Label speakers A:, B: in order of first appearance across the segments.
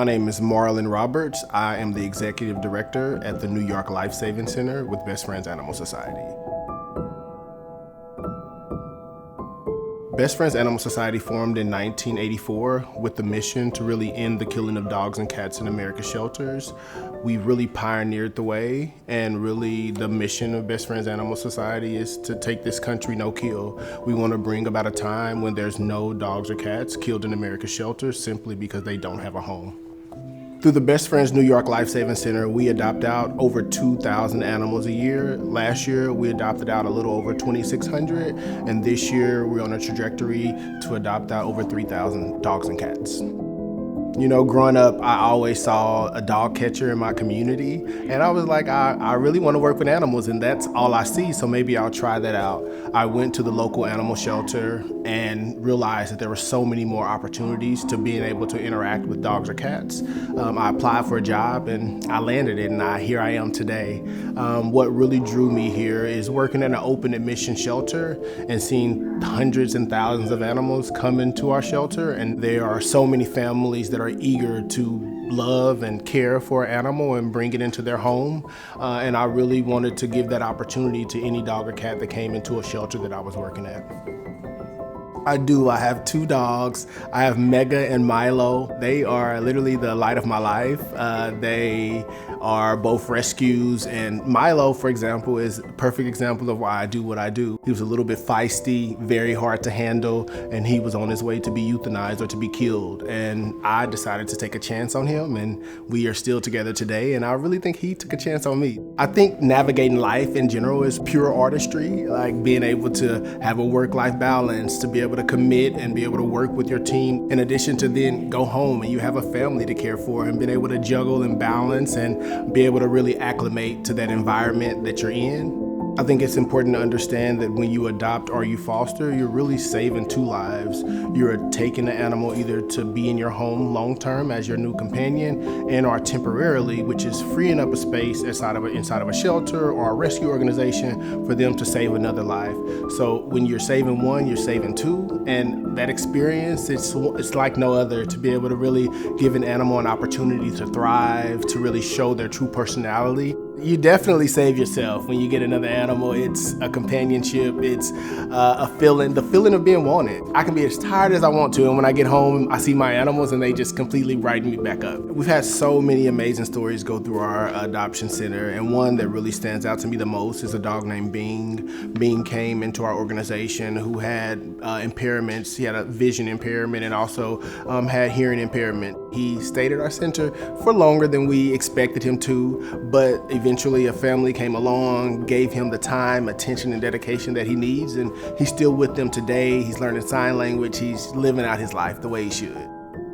A: My name is Marlan Roberts. I am the Executive Director at the New York Life Saving Center with Best Friends Animal Society. Best Friends Animal Society formed in 1984 with the mission to really end the killing of dogs and cats in America's shelters. We really pioneered the way, and really the mission of Best Friends Animal Society is to take this country no kill. We want to bring about a time when there's no dogs or cats killed in America's shelters simply because they don't have a home. Through the Best Friends New York Life Saving Center, we adopt out over 2,000 animals a year. Last year, we adopted out a little over 2,600, and this year, we're on a trajectory to adopt out over 3,000 dogs and cats. You know, growing up, I always saw a dog catcher in my community, and I was like, I really want to work with animals, and that's all I see, so maybe I'll try that out. I went to the local animal shelter and realized that there were so many more opportunities to being able to interact with dogs or cats. I applied for a job, and I landed it, and here I am today. What really drew me here is working at an open admission shelter and seeing hundreds and thousands of animals come into our shelter, and there are so many families that are eager to love and care for an animal and bring it into their home. And I really wanted to give that opportunity to any dog or cat that came into a shelter that I was working at. I do. I have two dogs. I have Mega and Milo. They are literally the light of my life. They are both rescues, and Milo, for example, is a perfect example of why I do what I do. He was a little bit feisty, very hard to handle, and he was on his way to be euthanized or to be killed. And I decided to take a chance on him, and we are still together today, and I really think he took a chance on me. I think navigating life in general is pure artistry, like being able to have a work-life balance, to be able to commit and be able to work with your team, in addition to then go home and you have a family to care for, and being able to juggle and balance and be able to really acclimate to that environment that you're in. I think it's important to understand that when you adopt or you foster, you're really saving two lives. You're taking the animal either to be in your home long-term as your new companion, and or temporarily, which is freeing up a space inside of a shelter or a rescue organization for them to save another life. So when you're saving one, you're saving two, and that experience, it's like no other, to be able to really give an animal an opportunity to thrive, to really show their true personality. You definitely save yourself when you get another animal. It's a companionship, it's a feeling, the feeling of being wanted. I can be as tired as I want to, and when I get home, I see my animals and they just completely brighten me back up. We've had so many amazing stories go through our adoption center, and one that really stands out to me the most is a dog named Bing. Bing came into our organization who had impairments. He had a vision impairment and also had hearing impairment. He stayed at our center for longer than we expected him to, but eventually a family came along, gave him the time, attention, and dedication that he needs, and he's still with them today. He's learning sign language. He's living out his life the way he should.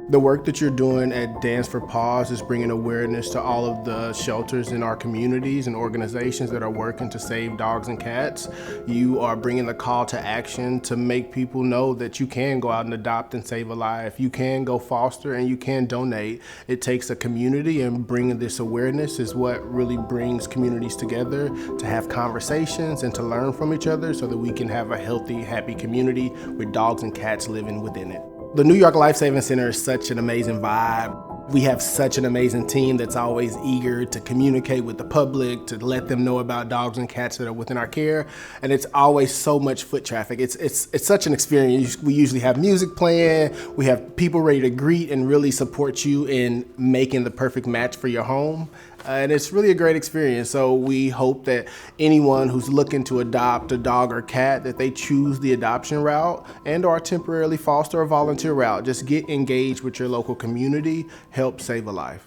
A: The work that you're doing at Dance for Paws is bringing awareness to all of the shelters in our communities and organizations that are working to save dogs and cats. You are bringing the call to action to make people know that you can go out and adopt and save a life. You can go foster and you can donate. It takes a community, and bringing this awareness is what really brings communities together to have conversations and to learn from each other so that we can have a healthy, happy community with dogs and cats living within it. The New York Life Saving Center is such an amazing vibe. We have such an amazing team that's always eager to communicate with the public, to let them know about dogs and cats that are within our care. And it's always so much foot traffic. It's such an experience. We usually have music playing. We have people ready to greet and really support you in making the perfect match for your home. And it's really a great experience. So we hope that anyone who's looking to adopt a dog or cat, that they choose the adoption route and or temporarily foster or volunteer route. Just get engaged with your local community, help save a life.